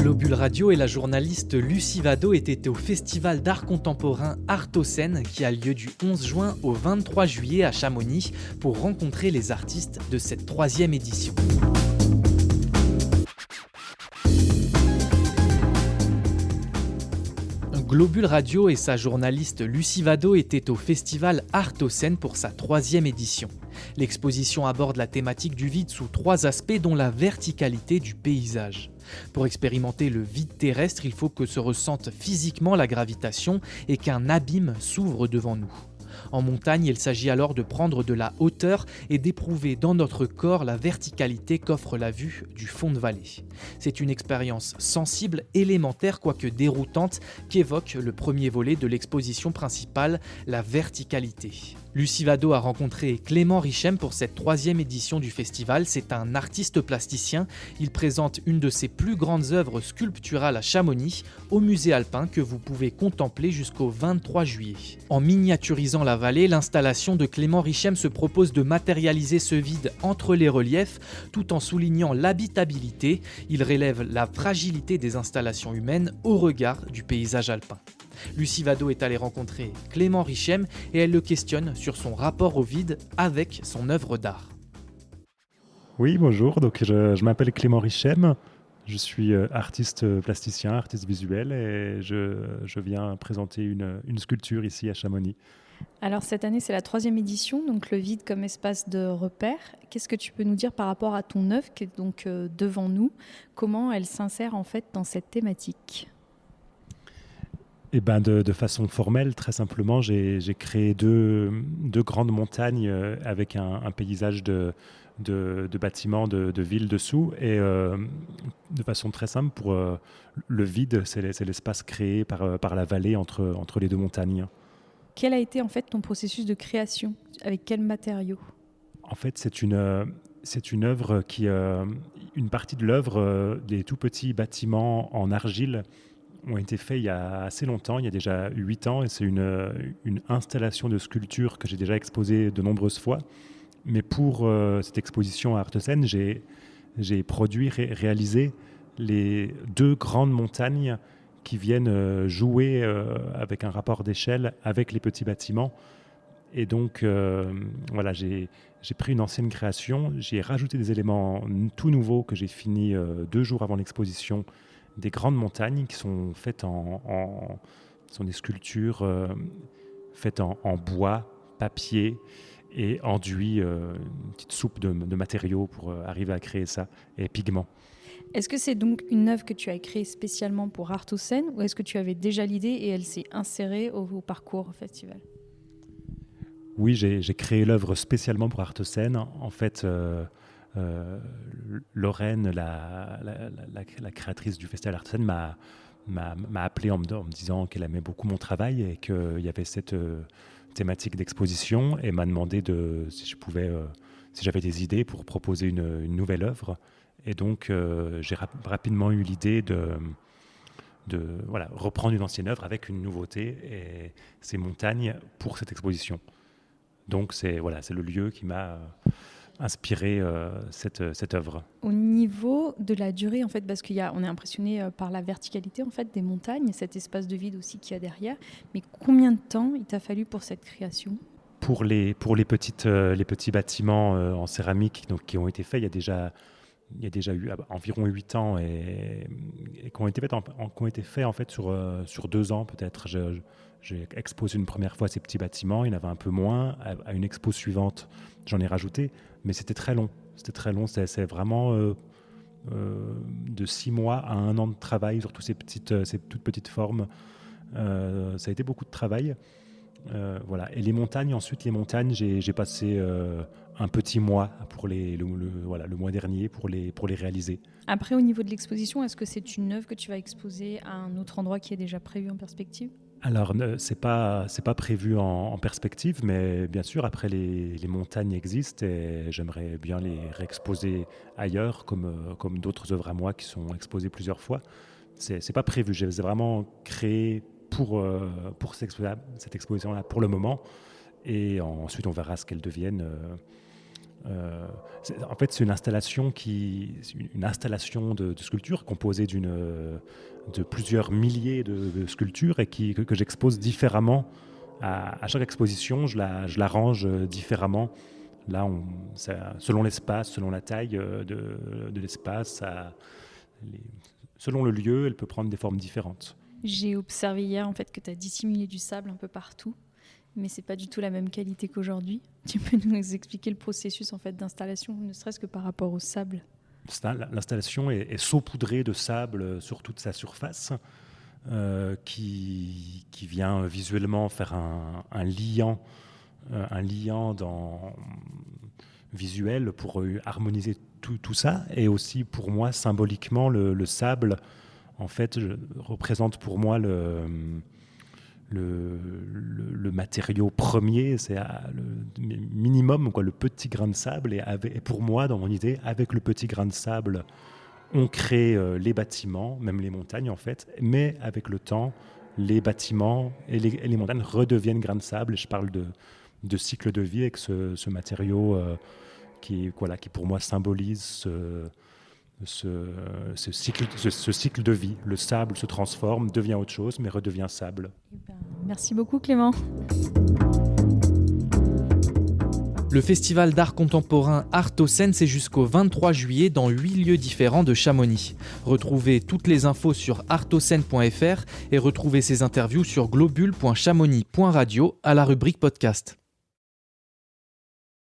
Globule Radio et la journaliste Lucie Vado étaient au festival d'art contemporain Artocène qui a lieu du 11 juin au 23 juillet à Chamonix pour rencontrer les artistes de cette 3e édition. Globule Radio et sa journaliste Lucie Vado étaient au festival Artocène pour sa 3e édition. L'exposition aborde la thématique du vide sous 3 aspects dont la verticalité du paysage. Pour expérimenter le vide terrestre, il faut que se ressente physiquement la gravitation et qu'un abîme s'ouvre devant nous. En montagne, il s'agit alors de prendre de la hauteur et d'éprouver dans notre corps la verticalité qu'offre la vue du fond de vallée. C'est une expérience sensible, élémentaire, quoique déroutante, qu'évoque le premier volet de l'exposition principale, la verticalité. Lucie Vado a rencontré Clément Richem pour cette 3e édition du festival. C'est un artiste plasticien. Il présente une de ses plus grandes œuvres sculpturales à Chamonix, au musée alpin, que vous pouvez contempler jusqu'au 23 juillet. En miniaturisant la vallée, l'installation de Clément Richem se propose de matérialiser ce vide entre les reliefs, tout en soulignant l'habitabilité. Il relève la fragilité des installations humaines au regard du paysage alpin. Lucie Vado est allée rencontrer Clément Richem et elle le questionne sur son rapport au vide avec son œuvre d'art. Oui, bonjour, donc je m'appelle Clément Richem, je suis artiste plasticien, artiste visuel et je viens présenter une sculpture ici à Chamonix. Alors cette année c'est la 3e édition, donc le vide comme espace de repère. Qu'est-ce que tu peux nous dire par rapport à ton œuvre qui est donc devant nous? Comment elle s'insère en fait dans cette thématique? Eh ben de façon formelle, très simplement, j'ai créé deux grandes montagnes avec un paysage de bâtiments, de villes dessous. Et de façon très simple, pour le vide, c'est l'espace créé par la vallée entre les deux montagnes. Quel a été en fait ton processus de création? Avec quels matériaux? En fait, c'est une œuvre qui... une partie de l'œuvre, des tout petits bâtiments en argile, ont été faits il y a assez longtemps, il y a déjà 8 ans, et c'est une installation de sculpture que j'ai déjà exposée de nombreuses fois. Mais pour cette exposition à Artocène, j'ai produit, réalisé les 2 grandes montagnes qui viennent jouer avec un rapport d'échelle avec les petits bâtiments. Et donc, voilà, j'ai pris une ancienne création, j'y ai rajouté des éléments tout nouveaux que j'ai fini 2 jours avant l'exposition, des grandes montagnes qui sont faites sont des sculptures faites en bois, papier et enduit, une petite soupe de matériaux pour arriver à créer ça, et pigments. Est-ce que c'est donc une œuvre que tu as créée spécialement pour Artocène ou est-ce que tu avais déjà l'idée et elle s'est insérée au parcours au festival? Oui, j'ai créé l'œuvre spécialement pour Artocène. En fait, Lorraine, la créatrice du festival Artocène, m'a appelé en me disant qu'elle aimait beaucoup mon travail et qu'il y avait cette thématique d'exposition, et m'a demandé si j'avais des idées pour proposer une nouvelle œuvre. Et donc, j'ai rapidement eu l'idée de reprendre une ancienne œuvre avec une nouveauté, et ces montagnes pour cette exposition. Donc, c'est le lieu qui m'a inspiré cette œuvre. Au niveau de la durée, en fait, parce qu'on est impressionné par la verticalité en fait, des montagnes, cet espace de vide aussi qu'il y a derrière, mais combien de temps il t'a fallu pour cette création? Pour les petits bâtiments en céramique qui ont été faits, il y a déjà eu environ 8 ans et qui ont été faits en fait sur 2 ans peut-être. J'ai exposé une première fois ces petits bâtiments, il y en avait un peu moins. À une expo suivante, j'en ai rajouté, mais c'était très long. C'est vraiment de 6 mois à 1 an de travail sur toutes ces toutes petites formes. Ça a été beaucoup de travail. Voilà. Et les montagnes, j'ai passé un petit mois pour le mois dernier pour les réaliser. Après, au niveau de l'exposition, est-ce que c'est une œuvre que tu vas exposer à un autre endroit qui est déjà prévu en perspective? Alors, c'est pas prévu en perspective, mais bien sûr, après, les montagnes existent et j'aimerais bien les réexposer ailleurs, comme d'autres œuvres à moi qui sont exposées plusieurs fois. C'est pas prévu, j'ai vraiment créé pour cette exposition-là pour le moment, et ensuite on verra ce qu'elles deviennent En fait, c'est une installation de sculptures composée de plusieurs milliers de sculptures et que j'expose différemment. À chaque exposition, je la range différemment. Là, selon l'espace, selon la taille de l'espace, selon le lieu, elle peut prendre des formes différentes. J'ai observé hier en fait que tu as dissimulé du sable un peu partout, mais c'est pas du tout la même qualité qu'aujourd'hui. Tu peux nous expliquer le processus en fait d'installation, ne serait-ce que par rapport au sable? L'installation est saupoudrée de sable sur toute sa surface, qui vient visuellement faire un liant visuel pour harmoniser tout ça. Et aussi pour moi, symboliquement, le sable en fait représente pour moi le matériau premier, c'est le minimum, le petit grain de sable. Et pour moi, dans mon idée, avec le petit grain de sable, on crée les bâtiments, même les montagnes en fait. Mais avec le temps, les bâtiments et les montagnes redeviennent grains de sable. Et je parle de cycle de vie avec ce matériau qui pour moi symbolise ce cycle de vie. Le sable se transforme, devient autre chose, mais redevient sable. Merci beaucoup Clément. Le festival d'art contemporain Artocène, c'est jusqu'au 23 juillet dans 8 lieux différents de Chamonix. Retrouvez toutes les infos sur artocène.fr et retrouvez ces interviews sur globule.chamonix.radio à la rubrique podcast.